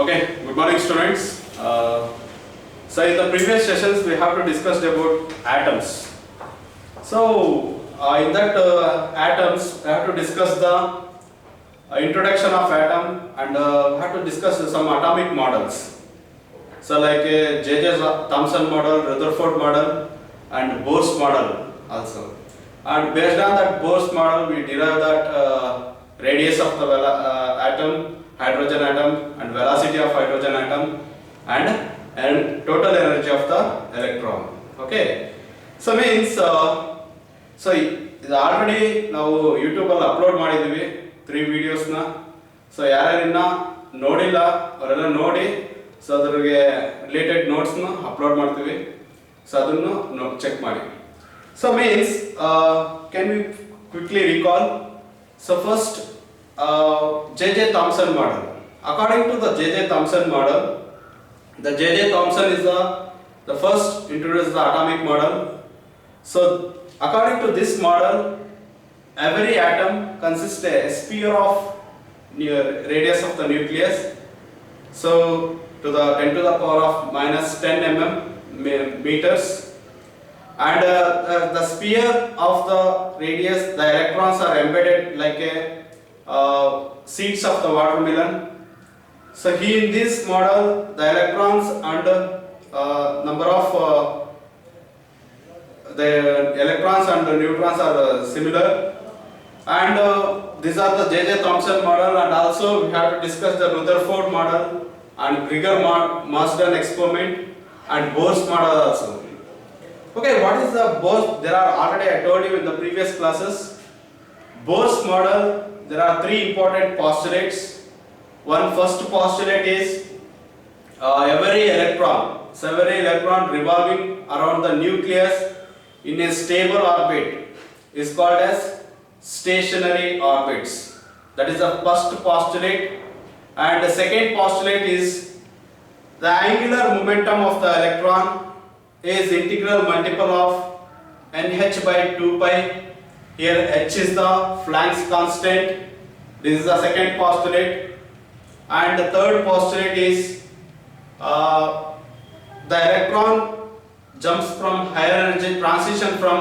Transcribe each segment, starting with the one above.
Okay, good morning students. So in the previous sessions we have to discuss about atoms. So in that atoms we have to discuss the introduction of atom and we have to discuss some atomic models. So like J.J. Thomson model, Rutherford model and Bohr's model also. And based on that Bohr's model we derive that radius of the atom, hydrogen atom and velocity of hydrogen atom and total energy of the electron. Okay. So means so ಇದು already ನಾವು ಯೂಟ್ಯೂಬಲ್ಲಿ upload ಮಾಡಿದ್ದೀವಿ 3 ವಿಡಿಯೋಸ್ನ. So ಯಾರ್ಯಾರಿನ್ನ ನೋಡಿಲ್ಲ ಅವರೆಲ್ಲ ನೋಡಿ so ಅದ್ರಿಗೆ related ನೋಟ್ಸ್ನ upload ಮಾಡ್ತೀವಿ. So ಅದನ್ನು check ಮಾಡಿ. So means can we quickly recall. So first J.J. Thomson model. According to the J.J. Thomson model, the J.J. Thomson is the first introduced the atomic model. So according to this model, every atom consists a sphere of radius of the nucleus. So to the 10 to the power of minus 10 meters, and the sphere of the radius, the electrons are embedded like a seeds of the watermelon. So here in this model, the electrons and number of the electrons and the neutrons are similar, and these are the J.J. Thomson model, and also we have to discuss the Rutherford model and Krieger-Marsden experiment and Bohr's model also. Okay, what is the Bohr's? There are already I told you in the previous classes. Bohr's model, there are 3 important postulates. One first postulate is every electron revolving around the nucleus in a stable orbit is called as stationary orbits. That is the first postulate. And the second postulate is the angular momentum of the electron is integral multiple of nh by 2 pi. Here h is the Planck's constant. This is the second postulate. And the third postulate is the electron jumps from higher energy, transition from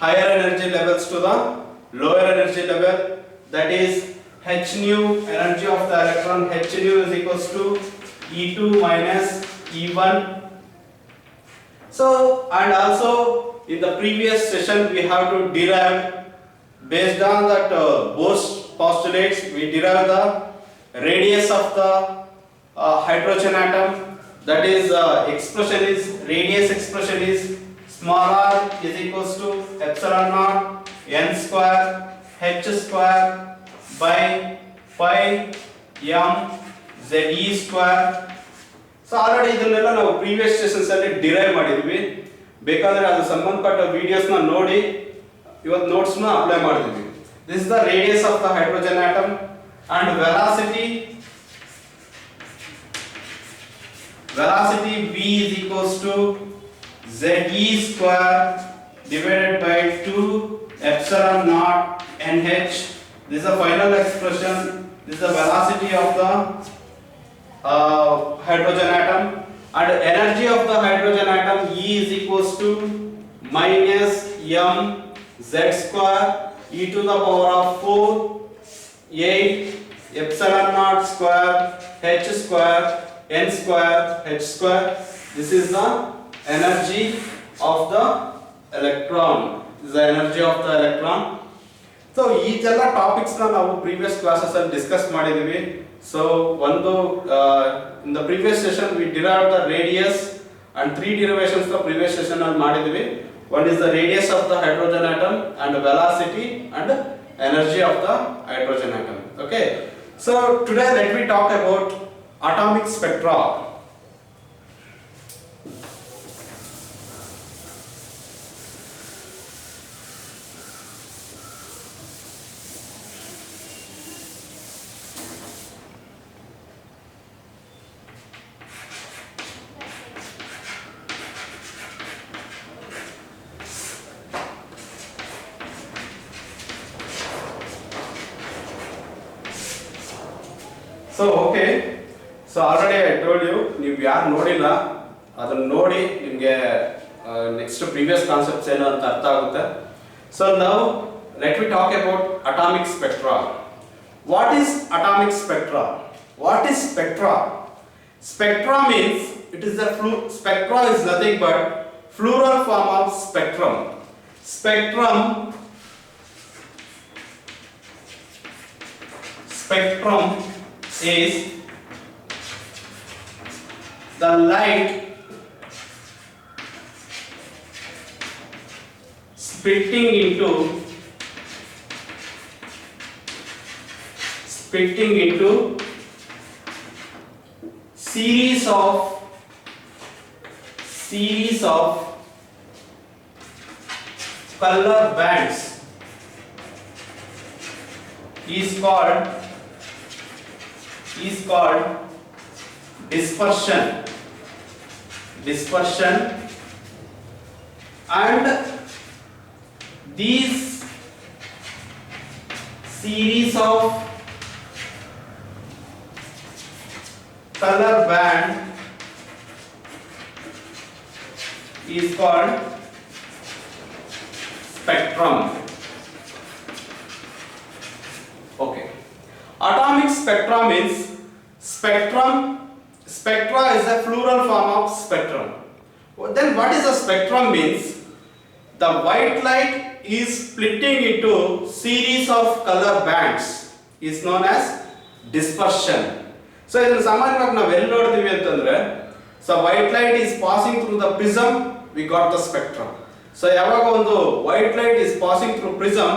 higher energy levels to the lower energy level. That is h nu, energy of the electron, h nu is equals to E2 minus E1. So, and also in the previous session we have to derive, based on that Bohr's postulates, we derive the radius of the hydrogen atom. That is expression is radius expression is small r is equals to epsilon naught n square h square by pi m z e square. So already ಇದನ್ನೆಲ್ಲ ನಾವು previous sessions ಅಲ್ಲಿ derive ಮಾಡಿದ್ವಿ. ಬೇಕಾದ್ರೆ ಅದು ಸಂಬಂಧಪಟ್ಟ videos ನ ನೋಡಿ ಇವತ್ತು ನೋಟ್ಸ್ ನ ಅಪ್ಲೈ ಮಾಡಿದ್ವಿ. This is the radius of the hydrogen atom and velocity v is equals to ze square divided by 2 epsilon naught nh. This is the final expression. This is the velocity of the hydrogen atom, and energy of the hydrogen atom E is equals to minus m z square e to the power of 4 8 epsilon naught square h square n square h square. This is the energy of the electron. This is the energy of the electron. So ಈಚೆಲ್ಲ topics ನಾವು previous classes ಅಲ್ಲಿ discuss ಮಾಡಿದೀವಿ. So ಒಂದು in the previous session we derived the radius and 3 derivations the previous session ಅಲ್ಲಿ ಮಾಡಿದೀವಿ. One is the radius of the hydrogen atom and velocity and energy of the hydrogen atom. Okay, so today let me talk about atomic spectra. So okay, so already I told you, ನೀವು ಯಾರು ನೋಡಿಲ್ಲ ಅದನ್ನು ನೋಡಿ ನಿಮಗೆ next previous concepts ಏನು ಅಂತ ಅರ್ಥ ಆಗುತ್ತೆ. So now let we talk about atomic spectra. What is atomic spectra? What is spectra? Spectra means it is the spectra is nothing but plural form of spectrum. Spectrum is the light splitting into series of color bands is called dispersion, and these series of color band is called spectrum. Okay. Atomic spectra means spectra is a plural form of spectrum. Then what is a spectrum means? The white light is splitting into series of color bands is known as dispersion. So ಇದನ್ನು ಸಾಮಾನ್ಯವಾಗಿ ನಾವು ಎಲ್ಲಿ ನೋಡ್ತೀವಿ ಅಂತಂದ್ರೆ, so white light is passing through the prism, we got the spectrum. So ಯಾವಾಗ ಒಂದು white light is passing through prism,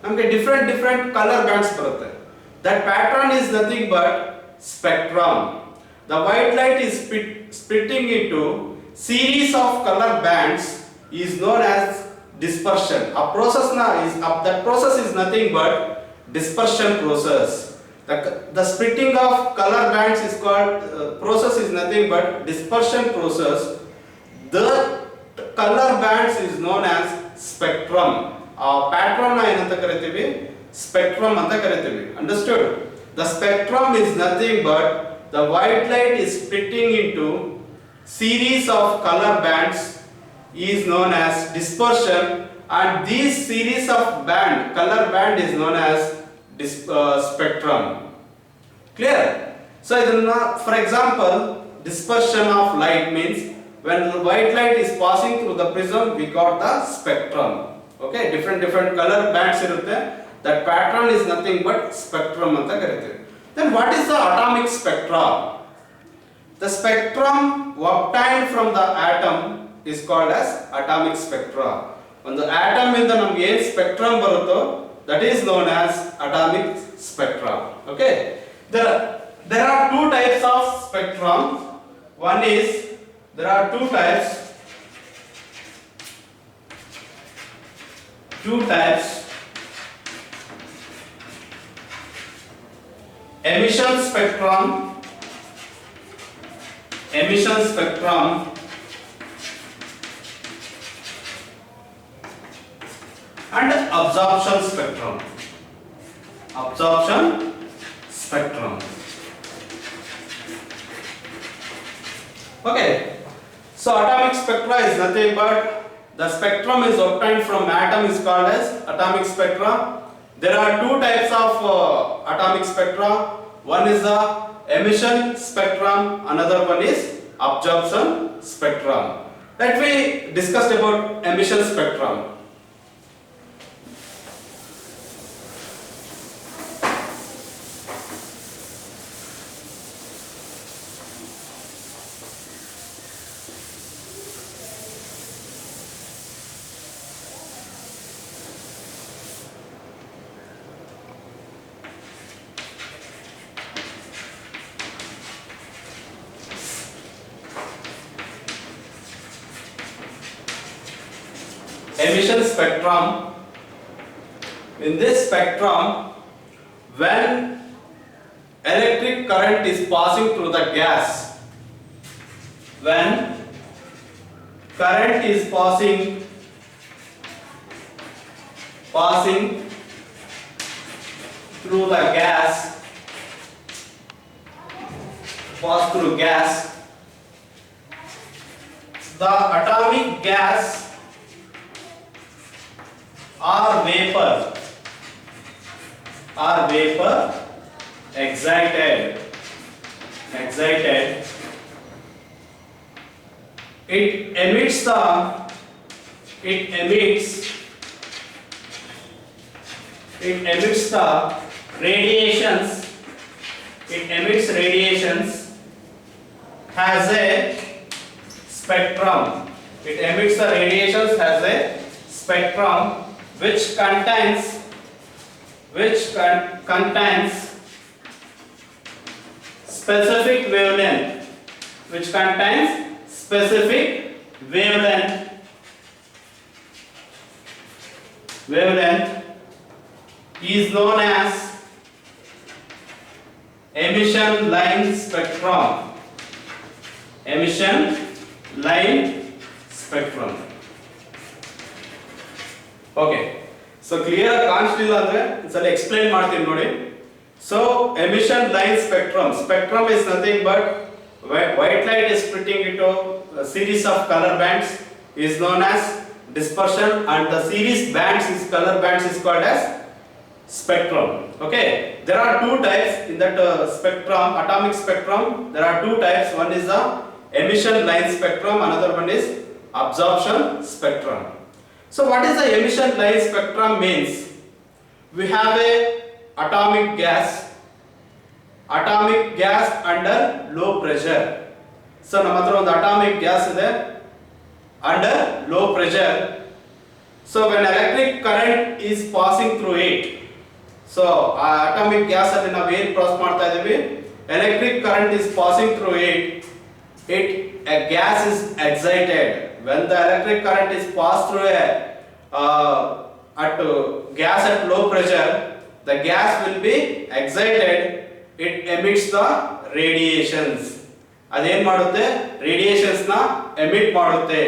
ನಮಗೆ different colour bands ಬರುತ್ತೆ. That pattern is nothing but spectrum. The white light is splitting into series of colour bands is known as dispersion. That process is nothing but dispersion process. The splitting of color bands is called process is nothing but dispersion process. The color bands is known as spectrum. Pattern na enanta karitivi, spectrum anta karitivi. Understood? The spectrum is nothing but the white light is splitting into series of color bands is known as dispersion, and this series of color band is known as spectrum. Clear? So for example, dispersion of light means when white light is passing through the prism, we got the spectrum. Okay, different color bands irutte. That pattern is nothing but spectrum anta kariteve. Then what is the atomic spectra? The spectrum obtained from the atom is called as atomic spectra. ಒಂದು atom ಇಂದ ನಮಗೆ ಏನು spectrum ಬರುತ್ತೋ that is known as atomic spectra. Okay, there are two types of spectrum. One is, there are two types emission spectrum and absorption spectrum. Okay, so atomic spectra is nothing but the spectrum is obtained from atom is called as atomic spectra. There are two types of atomic spectra. One is the emission spectrum, another one is absorption spectrum. Let me discuss about emission spectrum. Emission spectrum. In this spectrum, when electric current is passing through the gas, when current is passing through the gas, pass through gas, the atomic gas or vapor excited, it emits the radiations, has a spectrum. It emits the radiations has a spectrum which contains specific wavelength, is known as emission line spectrum. Okay, so clear ಕಾಣಿಸ್ಲಿಲ್ಲ ಅಂದ್ರೆ ಒಂದ್ಸಲ explain ಮಾಡ್ತೀನಿ ನೋಡಿ. So emission line spectrum is nothing but white light is splitting into a series of color bands is known as dispersion, and the series bands is color bands is called as spectrum. Okay, there are two types in that spectrum, atomic spectrum. There are two types. One is the emission line spectrum, another one is absorption spectrum. So what is the emission line spectrum means? We have a atomic gas under low pressure. So ನಮ್ಮ ಹತ್ರ ಒಂದು atomic gas ಇದೆ under low pressure. So when electric current is passing through it, so atomic gas ಅಲ್ಲಿ ನಾವು ಏನು process ಮಾಡ್ತಾ ಇದೀವಿ, electric current is passing through it, a gas is excited. When the electric current is passed through gas at low pressure, the gas will be excited. It emits the radiations. ಅದೇನ್ ಮಾಡುತ್ತೆ, radiations ನ emit ಮಾಡುತ್ತೆ.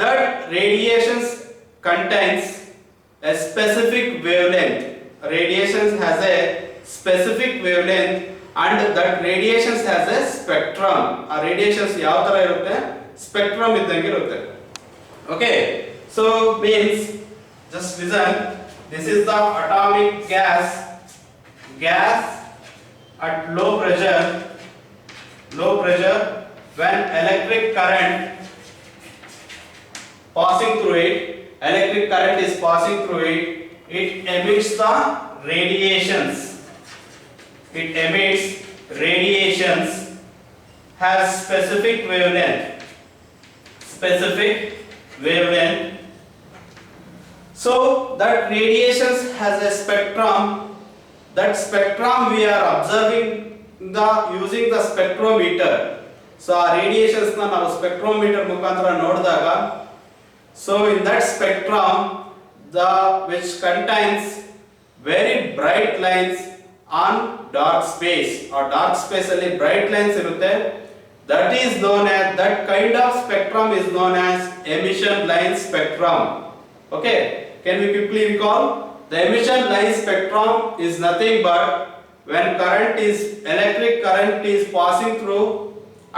That radiations contains a specific wavelength. Radiations has a specific wavelength, and that radiations has a spectrum. ಆ radiations ಯಾವ ತರ ಇರುತ್ತೆ, spectrum ಇದ್ದಂಗೆ ಇರುತ್ತೆ. Okay, so means just listen, this is the atomic gas at low pressure when electric current is passing through it, it emits the radiations. Has specific wavelength. So that radiations has a spectrum. That spectrum we are observing using the spectrometer. So our radiations na ನಾವು spectrometer ಮುಖಾಂತರ ನೋಡಿದಾಗ, so in that spectrum which contains very bright lines on dark space, or dark space ಅಲ್ಲಿ bright lines ಇರುತ್ತೆ, that kind of spectrum is known as emission line spectrum. Okay, can we quickly recall? The emission line spectrum is nothing but when electric current is passing through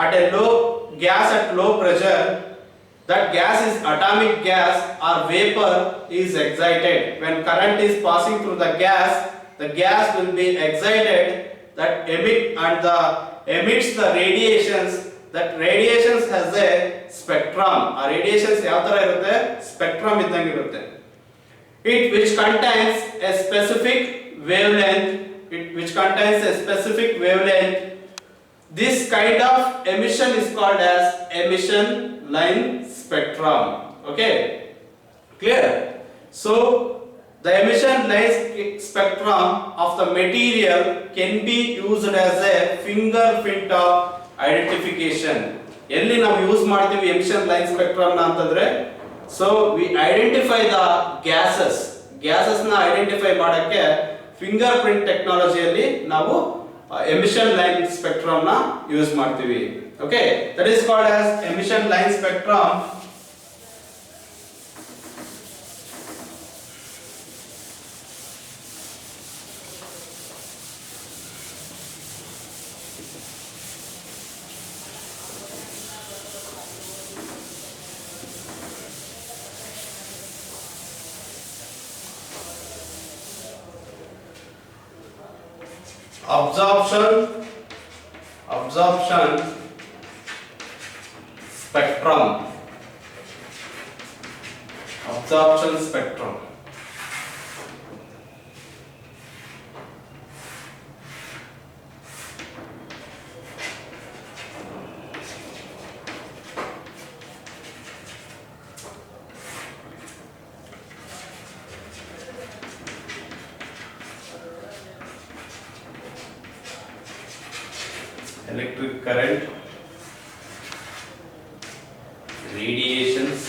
at low pressure, that gas is atomic gas or vapor is excited. When current is passing through the gas will be excited, that emits the radiations. That radiations has a spectrum. A radiations ಯಾವ ತರ ಇರುತ್ತೆ, spectrum ಇದ್ದಂಗೆ ಇರುತ್ತೆ. Which contains a specific wavelength. This kind of emission is called as emission line spectrum. Okay, clear? So the emission line spectrum of the material can be used as a fingerprint of identification. ಎಲ್ಲಿ ನಾವು use ಮಾಡ್ತೀವಿ emission line spectrum ನ ಅಂತಂದ್ರೆ, so we identify the gases ನ identify ಮಾಡಕ್ಕೆ fingerprint ಟೆಕ್ನಾಲಜಿಯಲ್ಲಿ ನಾವು emission line spectrum ನ use ಮಾಡ್ತೀವಿ. Okay, that is called as emission line spectrum. Absorption spectrum. Absorption spectrum. Electric current, radiations,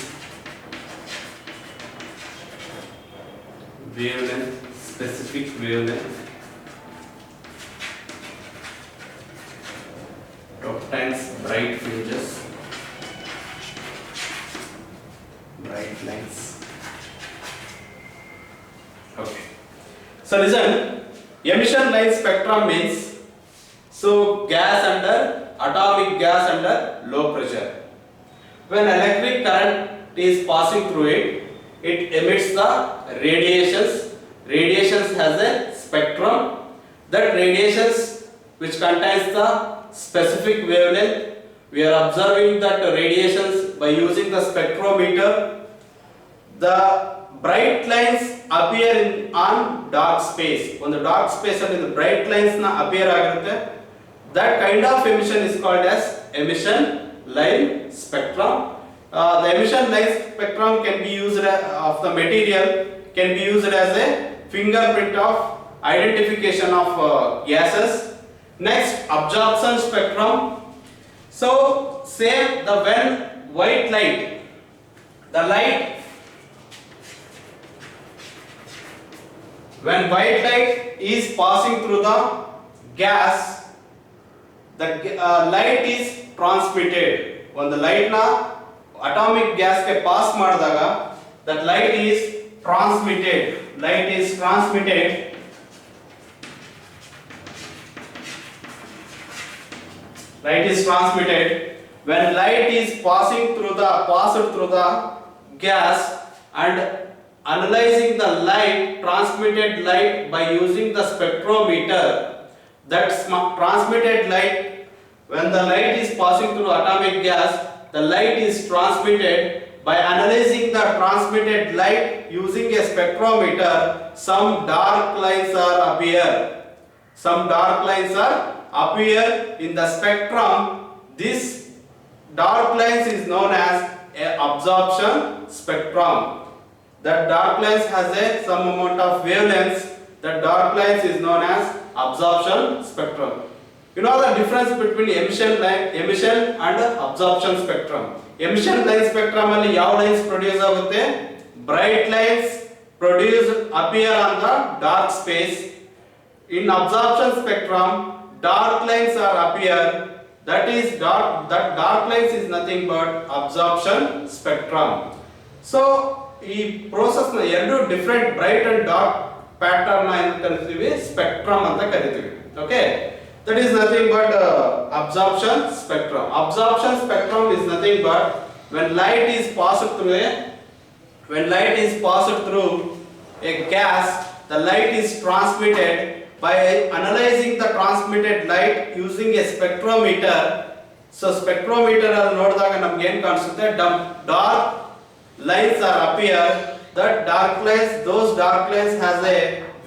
wavelength, specific wavelength, obtains bright fringes, bright lines. Okay. So listen, emission line spectrum means gas under atomic gas under low pressure. When electric current is passing through it, it emits the radiations. Radiations has a spectrum. That radiations which contains the specific wavelength. We are observing that radiations by using the spectrometer. The bright lines appear on dark space. On the dark space and in the bright lines na appear agirutte. That kind of emission is called as emission line spectrum. The emission line spectrum can be used of the material, can be used as a fingerprint of identification of gases. Next, absorption spectrum. So, say when white light, when white light is passing through the gas, the light is transmitted. When the light na atomic gas ke pass madadaga, that light is transmitted. Light is transmitted. Light is transmitted when light is passed through the gas and analyzing the light, transmitted light by using the spectrometer. That transmitted light, when the light is passing through atomic gas, the light is transmitted by analyzing the transmitted light using a spectrometer. Some dark lines are appear. Some dark lines are appear in the spectrum. This dark lines is known as a absorption spectrum. That dark lines has a some amount of wavelengths. That dark lines is known as absorption spectrum. You know the difference between emission and absorption spectrum. Emission line spectrum alli yav lines produce agutte? Bright lines appear on the dark space. In absorption spectrum, dark lines are appear. That dark lines is nothing but absorption spectrum. So, ಈ process ನ ಎರಡು different bright and dark pattern ನ ಏನು ಕರಿತೀವಿ spectrum ಅಂತ ಕರಿತೀವಿ. Okay, that is nothing but absorption spectrum. Absorption spectrum is nothing but when light is passed through a gas, the light is transmitted by analyzing the transmitted light using a spectrometer. So spectrometer ಅಲ್ಲಿ ನೋಡಿದಾಗ ನಮಗೆ ಏನು ಕಾಣಿಸುತ್ತೆ? dark lines are appear. That those dark lines has a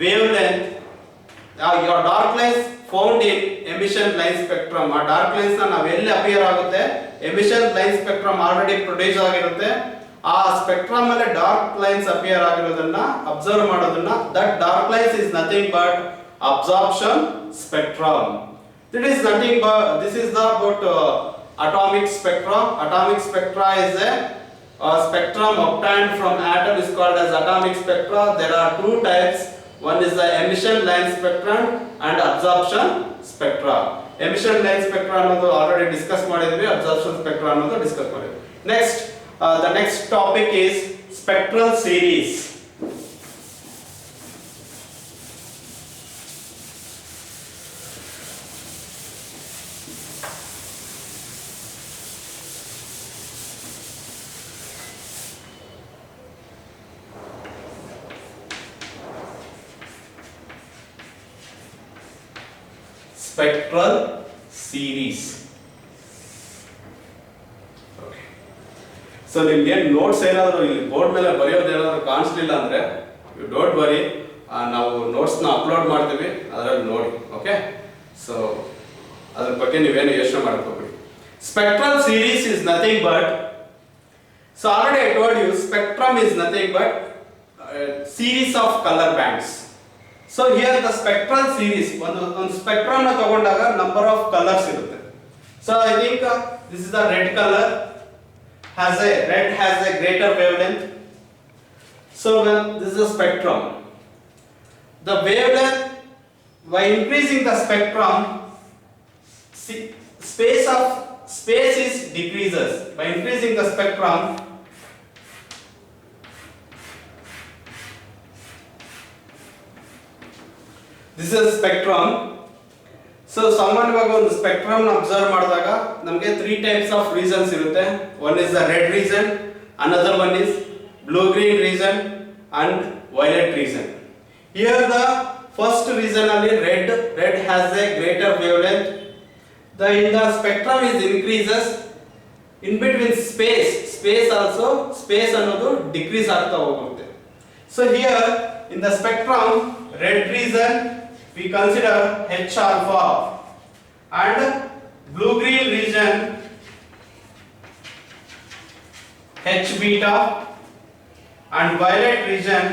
wavelength. Your dark lines found in emission line spectrum. ಆ dark lines ನಾವು ಎಲ್ಲಿ appear ಆಗುತ್ತೆ? Emission line spectrum already produce ಆಗಿರುತ್ತೆ. ಆ ಸ್ಪೆಕ್ಟ್ರಮ್ ಅಲ್ಲಿ dark lines appear ಆಗಿರೋದನ್ನ ಅಬ್ಸರ್ವ್ ಮಾಡೋದನ್ನ that dark lines is nothing but absorption spectrum. This is about atomic spectrum. Atomic spectra is a spectrum obtained from atom is called as atomic spectra. There are two types. One is the emission line spectrum and absorption spectra. Emission line spectra ಅನ್ನೋದು already discuss ಮಾಡಿದ್ವಿ. Absorption spectra ಅನ್ನೋದು discuss ಮಾಡಿದ್ವಿ. Next, the next topic is spectral series. spectral series. Okay. So ನಿಮಗೆ notes ಏನಾದರೂ ಇಲ್ಲಿ board ಮೇಲೆ ಬರೆಯೋದು ಏನಾದರೂ ಕಾಣಿಸ್ಲಿಲ್ಲ ಅಂದ್ರೆ ಯು ಡೋಂಟ್ ವರಿ, ನಾವು ನೋಟ್ಸ್ನ ಅಪ್ಲೋಡ್ ಮಾಡ್ತೀವಿ, ಅದರಲ್ಲಿ ನೋಡಿ. ಓಕೆ, ಸೊ ಅದ್ರ ಬಗ್ಗೆ ನೀವೇನು ಯೋಚನೆ ಮಾಡ್ಕೋಬೇಡಿ. Spectral series is nothing but, so already I told you spectrum is nothing but series of color bands. So here the spectral series, ಒಂದು spectrum ನ ತಗೊಂಡಾಗ number of colors ಇರುತ್ತೆ. So I think this is the red color, red has a greater wavelength. So when this is a spectrum, the wavelength, by increasing the spectrum, space is decreases. By increasing the spectrum, this is spectrum. So ಸಾಮಾನ್ಯವಾಗಿ ಒಂದು spectrum observe ಮಾಡಿದಾಗ ನಮಗೆ 3 types of regions ಇರುತ್ತೆ. One is the red region, another one is blue green region and violet region. Here the first region ಅಲ್ಲಿ red has a greater wavelength. In the spectrum is increases, in between space also ಅನ್ನೋದು decrease ಆಗ್ತಾ ಹೋಗುತ್ತೆ. So here in the spectrum, red region we consider H alpha, and blue green region H beta, and violet region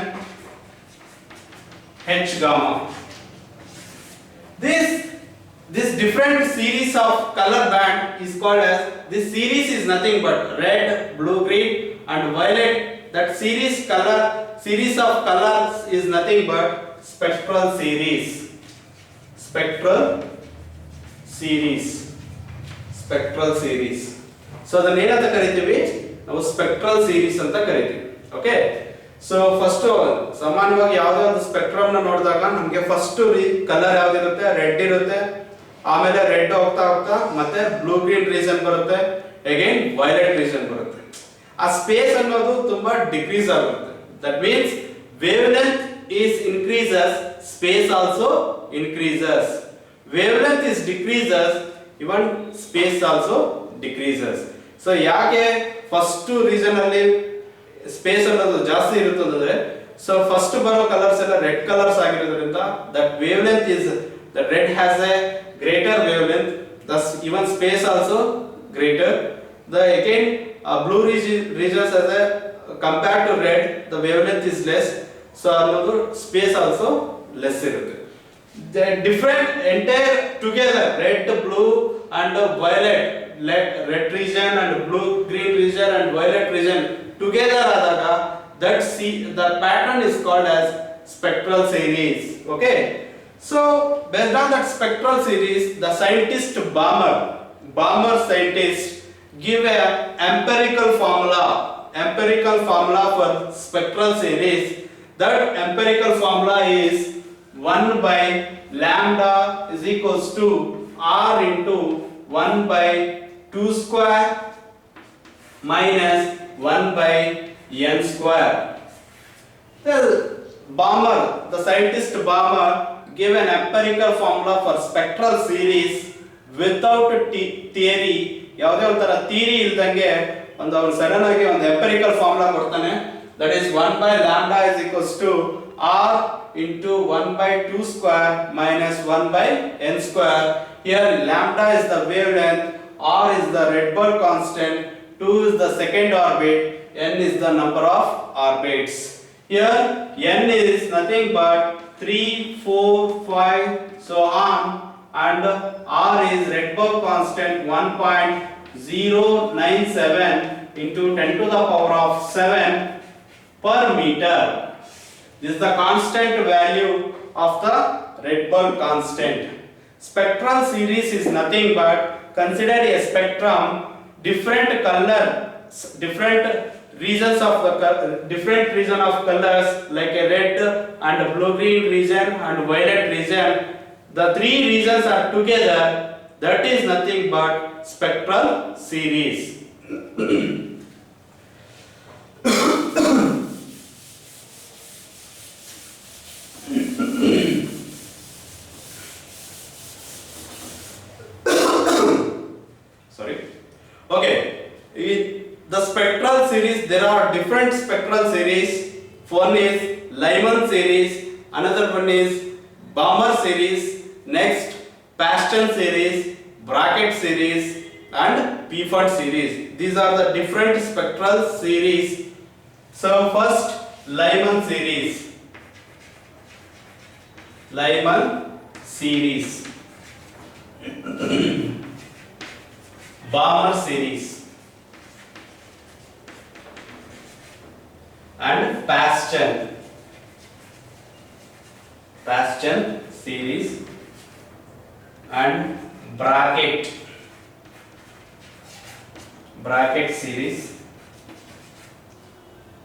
H gamma. This different series of color band is called as, this series is nothing but red, blue, green and violet. That series of colors is nothing but spectral series. So ಅದನ್ನ ಏನಂತ ಕರಿತೀವಿ ನಾವು, spectral series ಅಂತ ಕರಿತೀವಿ. Okay, so first ಸಾಮಾನ್ಯವಾಗಿ ಯಾವುದೇ ಒಂದು spectrum ನ ನೋಡಿದಾಗ ನಮಗೆ ಫಸ್ಟ್ ಕಲರ್ ಯಾವ್ದಿರುತ್ತೆ, ರೆಡ್ ಇರುತ್ತೆ, ಆಮೇಲೆ ರೆಡ್ ಹೋಗ್ತಾ ಮತ್ತೆ ಬ್ಲೂ ಗ್ರೀನ್ ರೀಜನ್ ಬರುತ್ತೆ, ಅಗೈನ್ ವೈಲೆಟ್ ರೀಜನ್ ಬರುತ್ತೆ. ಆ ಸ್ಪೇಸ್ ಅನ್ನೋದು ತುಂಬಾ ಡಿಕ್ರೀಸ್ ಆಗುತ್ತೆ. That means wavelength is increases, space also increases. Wavelength is decreases, even space also decreases. So ಯಾಕೆ ಫಸ್ಟ್ ರೀಜನ್ ಅಲ್ಲಿ ಸ್ಪೇಸ್ ಅನ್ನೋದು ಜಾಸ್ತಿ ಇರುತ್ತೆ ಅಂದ್ರೆ, ಸೊ ಫಸ್ಟ್ ಬರೋ ಕಲರ್ಸ್ ಎಲ್ಲ ರೆಡ್ ಕಲರ್ಸ್ ಆಗಿರೋದ್ರಿಂದ that wavelength is, the red has a greater wavelength, thus even space also greater. The again blue regions as a, compared to red, the wavelength is less, so another space also less irutte. The different entire together, red, blue and violet, red region and blue green region and violet region together adaga, the pattern is called as spectral series. Okay, so based on that spectral series, the scientist Balmer scientist give a empirical formula for spectral series. That empirical formula is 1 by lambda is equals to r into 1 by 2 square minus 1 by n square. The scientist Balmer gave an empirical formula for spectral series without theory. ಯಾವುದೇ ಒಂಥರ theory ಇಲ್ದಂಗೆ ಒಂದು ಅವನು sudden ಆಗಿ ಒಂದು empirical formula ಕೊಡ್ತಾನೆ. That is 1 by lambda is equals to r into 1 by 2 square minus 1 by n square. Here lambda is the wavelength, r is the Rydberg constant, 2 is the second orbit, n is the number of orbits. Here n is nothing but 3, 4, 5 so on, and r is Rydberg constant 1.097 into 10 to the power of 7 per meter. This is the constant value of the Rydberg constant. Spectral series is nothing but, consider a spectrum, different regions of colors like a red and blue green region and violet region. The three regions are together, that is nothing but spectral series. The spectral series, there are different spectral series. One is Lyman series, another one is Balmer series, next Paston series, Brackett series and Pfund series. These are the different spectral series. So first Lyman series. Lyman series. Balmer series and Paston series and Brackett series,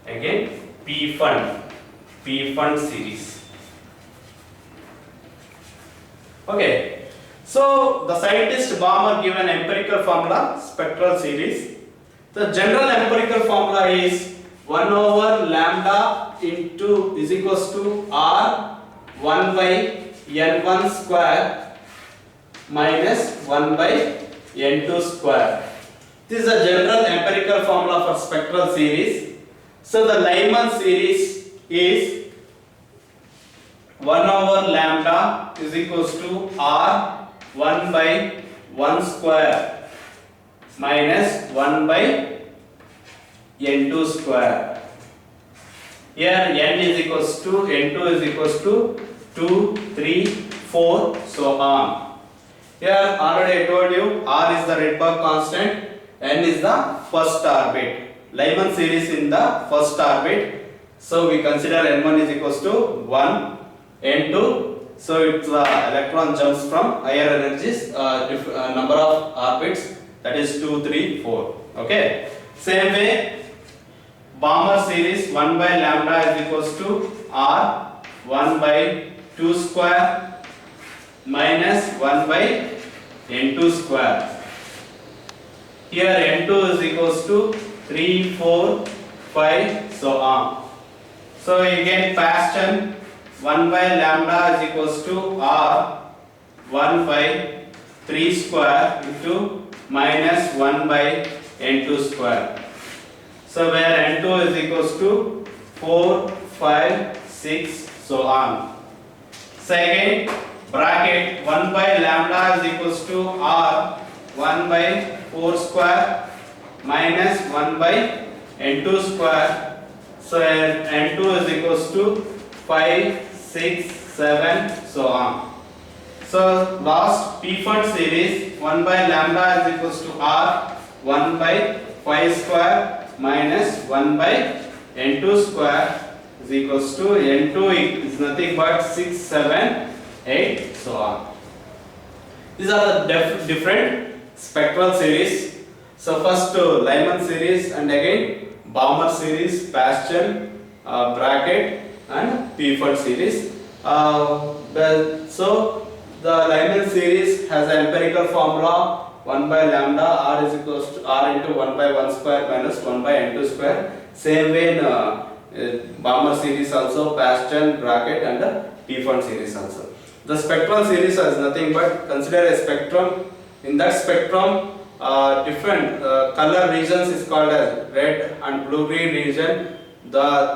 again Pfund series. Okay, so the scientist Balmer give an empirical formula spectral series. The general empirical formula is 1 over lambda into is equals to R 1 by N1 square minus 1 by N2 square. This is a general empirical formula for spectral series. So the Lyman series is 1 over lambda is equals to R 1 by 1 square minus 1 by N2 square. Here N is equals to, N2 is equals to 2, 3, 4, so on. Here already I told you R is the Rydberg constant, N is the first orbit. Lyman series in the first orbit. So we consider N1 is equals to 1, N2. So it's the electron jumps from higher energies, number of orbits, that is 2, 3, 4. Okay. Same way, Balmer series 1 by lambda is equals to R 1 by 2 square minus 1 by N2 square. Here N2 is equals to 3, 4, 5, so on. So again Paston 1 by lambda is equals to R 1 by 3 square into minus 1 by N2 square. So where N2 is equals to 4, 5, 6, so on. Second bracket 1 by lambda is equals to R 1 by 4 square minus 1 by N2 square. So N2 is equals to 5, 6, 7, so on. So last Pfund series 1 by lambda is equals to R 1 by 5 square minus 1 by N2 square is equals to N2 is nothing but 6, 7, 8, so on. These are the different spectral series. So first Lyman series and again Balmer series, Paston, Brackett and Pfund series. So the Lyman series has an empirical formula 1 by lambda R is equals to R into 1 by 1 square minus 1 by N2 square. Same way in Balmer series also, Paston, Brackett and Pfund series also. The spectral series is nothing but consider a spectrum. In that spectrum, different color regions is called as red and blue-green region.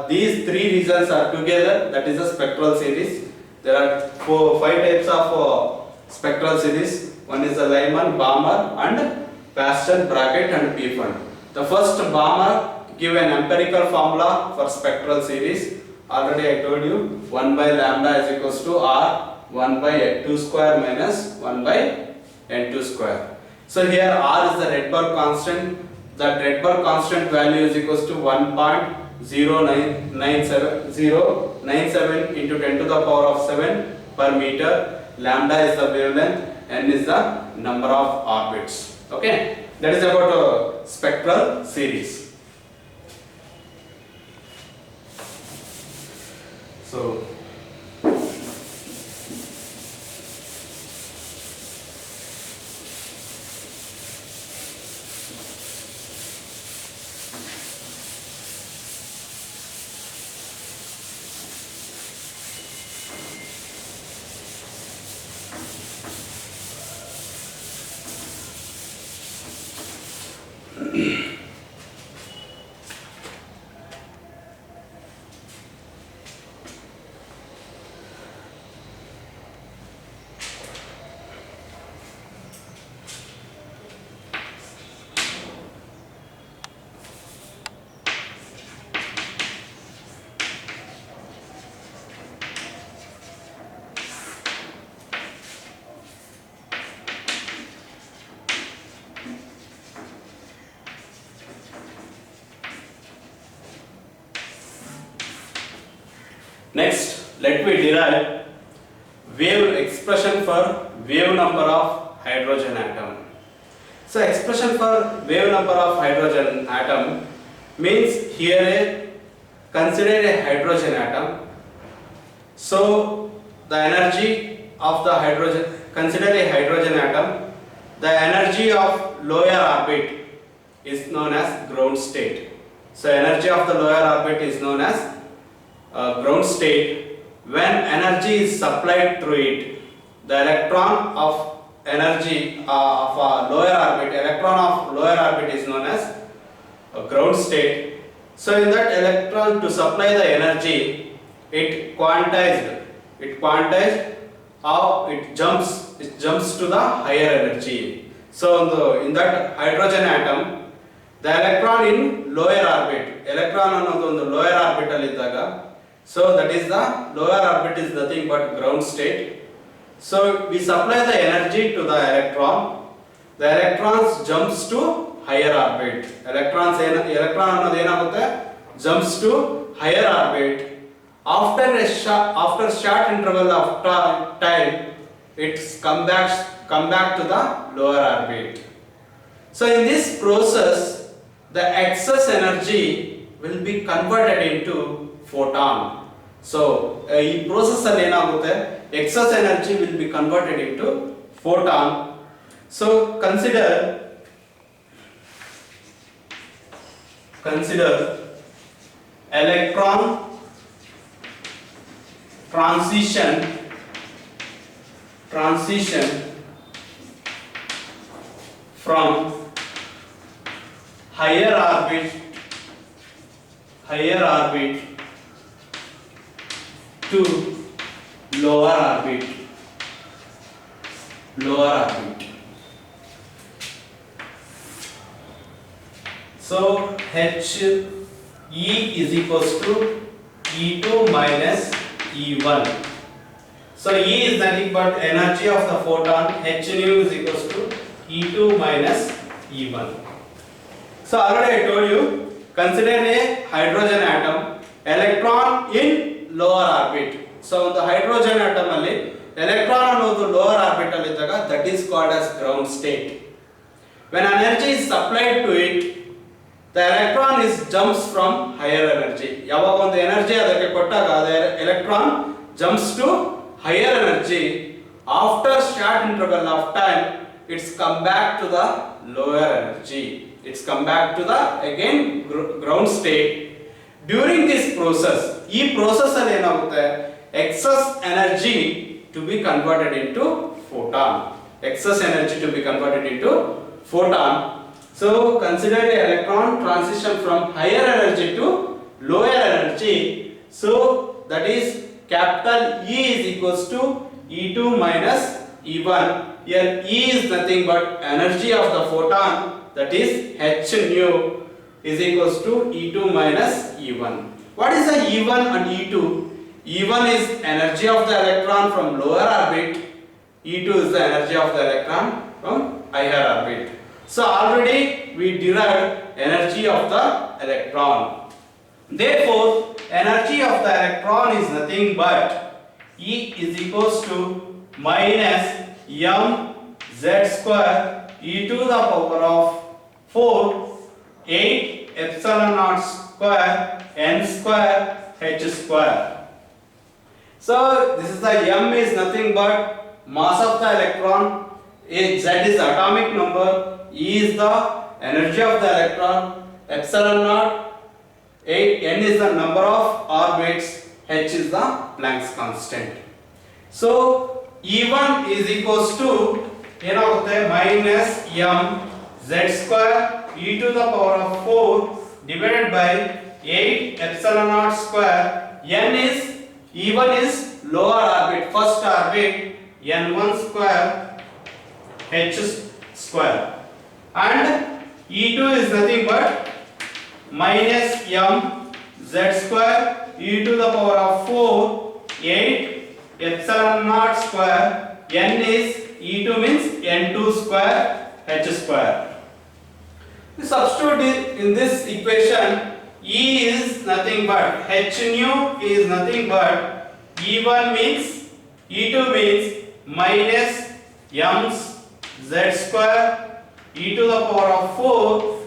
These three regions are together, that is a spectral series. There are 5 types of spectral series. One is the Lyman, Balmer and Paston, Brackett and Pfund. The first Balmer give an empirical formula for spectral series. Already I told you 1 by lambda is equals to R 1 by N2 square minus 1 by N2 square. So here R is the Rydberg constant. That Rydberg constant value is equals to 1.097 into 10 to the power of 7 per meter. Lambda is the wavelength, N is the number of orbits. Okay, that is about spectral series. So Next, let me derive wave expression for wave number of hydrogen atom. So expression for wave number of hydrogen atom means here consider a hydrogen atom. So the energy of the hydrogen, consider a hydrogen atom, the energy of lower orbit is known as ground state. So energy of the lower orbit is known as ground state. When energy is supplied through it, the electron of energy of a lower orbit, electron of lower orbit is known as a ground state. So in that electron, to supply the energy, it quantized, it jumps to the higher energy. So in that hydrogen atom, the electron in lower orbit, electron ಅನ್ನೋದು ಒಂದು lower orbital ಇದ್ದಾಗ, so that is the lower orbit is nothing but ground state. So we supply the energy to the electrons jumps to higher orbit. Electron ಅನ್ನೋದು ಏನಾಗುತ್ತೆ, jumps to higher orbit. After short interval of time, it's come back to the lower orbit. So in this process, the excess energy will be converted into photon. So in process ಅಲ್ಲಿ ಏನಾಗುತ್ತೆ, excess energy will be converted into photon. So consider electron transition from higher orbit to lower orbit. So E is equals to E2 minus E1. So E is nothing but energy of the photon. H nu is equals to E2 minus E1. So already I told you, consider a hydrogen atom, electron in lower orbit. So the hydrogen atom alli electron ಅನ್ನೋದು lower orbital ಇದ್ದಾಗ, that is called as ground state. When energy is supplied to it, the electron jumps from higher energy. ಯಾವಾಗ ಒಂದು energy ಅದಕ್ಕೆ ಕೊಟ್ಟಾಗ electron jumps to higher energy. After short interval of time, it's come back to the lower energy. It's come back to the again ground state. During this process, ಈ process ಅಲ್ಲಿ ಏನಾಗುತ್ತೆ, excess energy to be converted into photon. So consider the electron transition from higher energy to lower energy. So that is capital E is equals to E2 minus E1. Here E is nothing but energy of the photon, that is H nu is equals to E2 minus E1. What is the E1 and E2? E1 is energy of the electron from lower orbit. E2 is the energy of the electron from higher orbit. So already we derived energy of the electron. Therefore, energy of the electron is nothing but E is equals to minus m z square e to the power of 4 8 epsilon naught square n square h square. So this is the m is nothing but mass of the electron, z is the atomic number, e is the energy of the electron, epsilon naught 8, n is the number of orbits, h is the Planck's constant. So E1 is equals to ಏನಾಗುತ್ತೆ, minus m z square e to the power of 4 divided by 8 epsilon naught square. n is E1 is lower orbit, first orbit, n1 square h square, and E2 is nothing but minus m z square e to the power of 4 8 epsilon naught square. n is E2 means n2 square h square. We substitute in this equation E is nothing but H nu is nothing but E1 means E2 means minus m z square e to the power of 4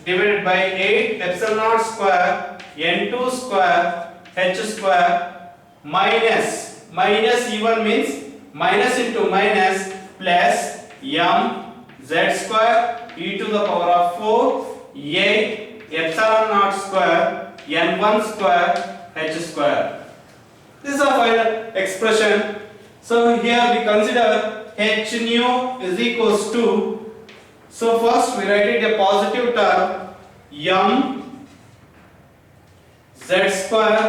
divided by 8 epsilon naught square n2 square h square minus E1 means minus into minus plus m z square e to the power of 4 8 epsilon naught square n1 square h square. This is a final expression. So here we consider h nu is equals to, so first we write it a positive term m z square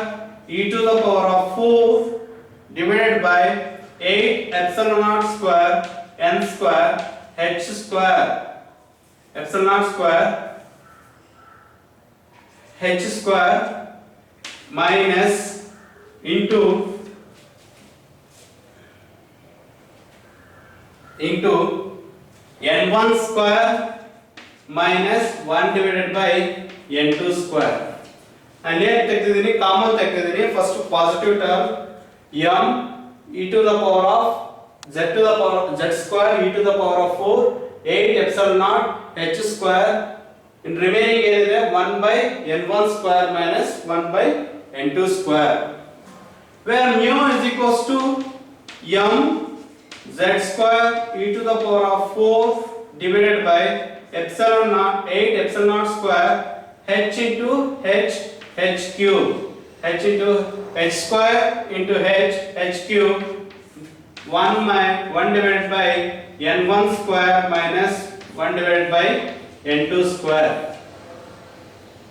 e to the power of 4 divided by 8 epsilon naught square n square h square, epsilon naught square h square minus into n1 square minus 1 divided by n2 square. And here ತೆಗೆದಿದ್ದೀನಿ, common ತೆಗೆದಿದ್ದೀನಿ. First positive term m e to the power of z to the power z square e to the power of 4 8 epsilon naught h square. In remaining ಏನಿದೆ 1 by n1 square minus 1 by n2 square, where mu is equals to m z square e to the power of 4 divided by epsilon naught 8 epsilon naught square h into h cube, h into h square into h cube 1 divided by n1 square minus 1 divided by n2 square.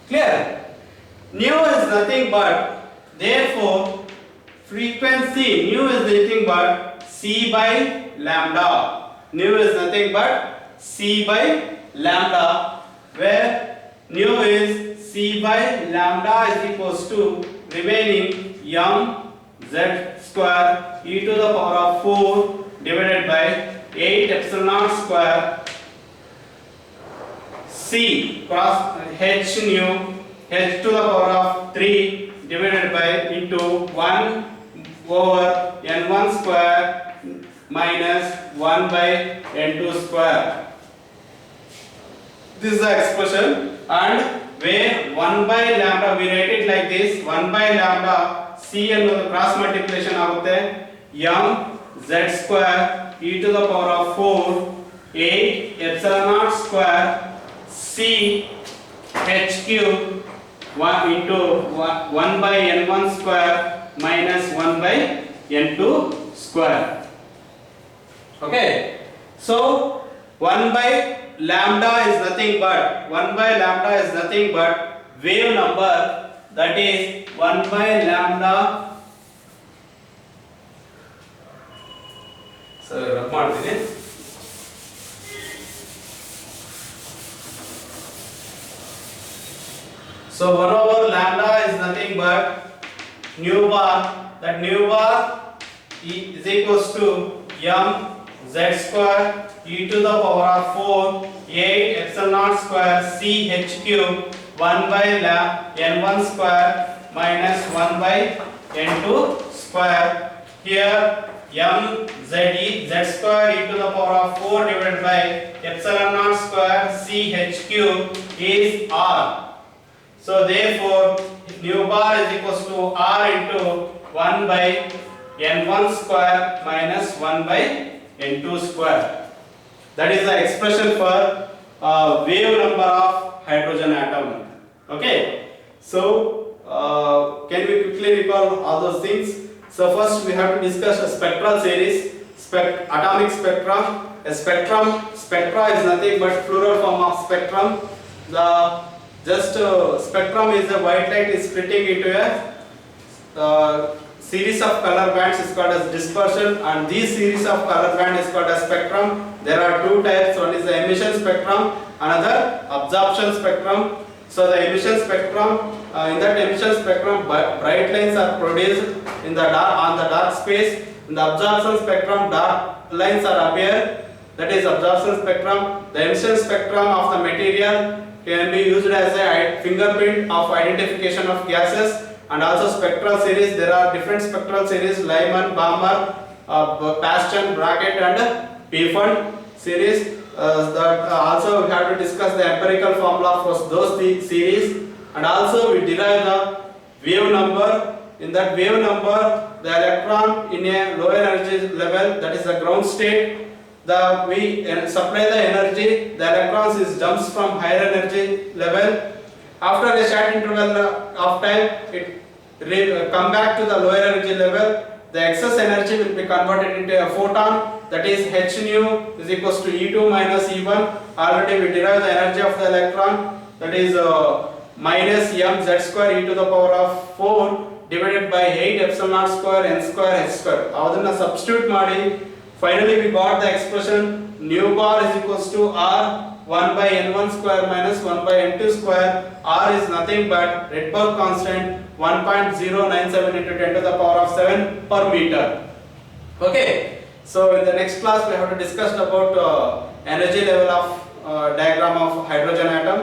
Clear? Nu is nothing but, therefore frequency nu is nothing but c by lambda. Nu is nothing but c by lambda, where nu is c by lambda is equals to remaining m z square e to the power of 4 divided by 8 epsilon naught square c cross h nu h to the power of 3 divided by into 1 over n1 square minus 1 by n2 square. This is the expression, and where 1 by lambda we write it like this, 1 by lambda c ಅನ್ನೋದು cross multiplication ಆಗುತ್ತೆ m z square e to the power of 4 8 epsilon naught square c h cube 1 into 1 by n1 square minus 1 by n2 square. Okay, so 1 by lambda is nothing but wave number, that is 1 by lambda. So rub ಮಾಡ್ತೀನಿ. So 1 over lambda is nothing but nu bar, that nu bar is equals to m z square e to the power of 4 8 epsilon naught square c h cube 1 by n1 square minus 1 by n2 square. Here m z square e to the power of 4 divided by epsilon naught square c h cube is r. So therefore nu bar is equals to r into 1 by n1 square minus 1 by n2 square. That is the expression for wave number of hydrogen atom. Okay, so can we quickly recall all those things? So first we have to discuss a spectral series, atomic spectrum. A spectra is nothing but plural form of spectrum. The spectrum is the white light is splitting into a series of color bands is called as dispersion, and this series of color band is called as spectrum. There are two types, one is the emission spectrum, another absorption spectrum. So the emission spectrum, in that emission spectrum bright lines are produced in the dark space. In the absorption spectrum dark lines are appear, that is absorption spectrum. The emission spectrum of the material can be used as a fingerprint of identification of gases, and also spectral series. There are different spectral series: Lyman, Balmer, Bastian, Brackett, and Pfund series. That also we have to discuss the empirical formula for those series, and also we derive the wave number. In that wave number, the electron in a lower energy level, that is the ground state, we supply the energy, the electrons is jumps from higher energy level. After a short interval of time, it come back to the lower energy level. The excess energy will be converted into a photon, that is h nu is equals to E2 minus E1. Already we derived the energy of the electron, that is minus m z square e to the power of 4 divided by 8 epsilon naught square n square h square. ಅದನ್ನ substitute ಮಾಡಿ finally we got the expression nu bar is equals to r 1 by n1 square minus 1 by n2 square. R is nothing but Rydberg constant 1.097 into 10 to the power of 7 per meter. Okay, so in the next class we have to discuss about energy level of diagram of hydrogen atom.